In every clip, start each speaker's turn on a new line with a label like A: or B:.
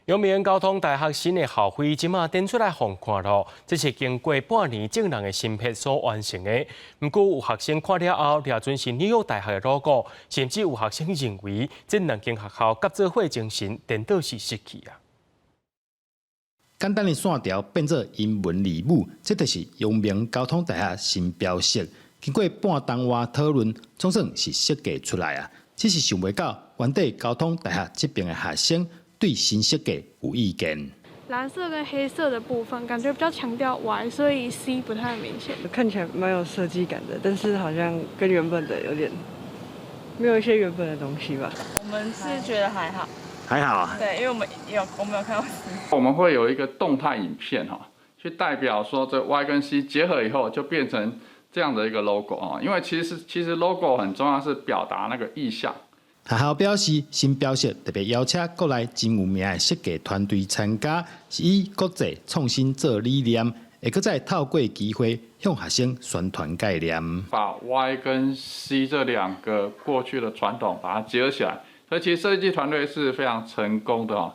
A: 阳明交通大学新的校徽即马展出来互看咯，这是经过半年正人的心血所完成的。不过有学生看了后，抓准是纽约大学的 logo， 甚至有学生认为这两间学校合作会精神颠倒是失去啊。
B: 简单的线条变作英文字母，这就是阳明交通大学新标识。经过半冬话讨论，总算是设计出来啊。只是想袂到，原地交通大学这边的学生对新设计有意见。
C: 蓝色跟黑色的部分感觉比较强调 Y， 所以 C 不太明显。
D: 看起来蛮有设计感的，但是好像跟原本的有点没有一些原本的东西吧。
E: 我们是觉得还好。
B: 还好啊。
E: 对，因为我们有看到。
F: 我们会有一个动态影片去代表说这 Y 跟 C 结合以后就变成这样的一个 logo 因为其实 logo 很重要，是表达那个意象。
B: 学校表示，新标识特别邀请国内真有名的设计团队参加，是以国际创新做理念，会搁再透过机会向学生宣传概念。
F: 把 Y 跟 C 这两个过去的传统把它结合起来，所以其实设计团队是非常成功的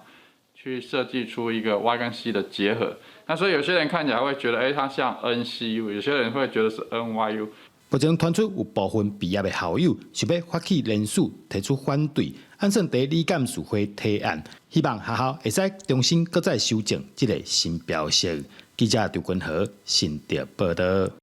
F: 去设计出一个 Y 跟 C 的结合。那所以有些人看起来会觉得，它像 NCU， 有些人会觉得是 NYU。
B: 目前传出有部分毕业的校友想要发起联署提出反对，按算在理监事会提案，希望学校会使重新搁再修正这个新标识。记者刘君和新竹报道。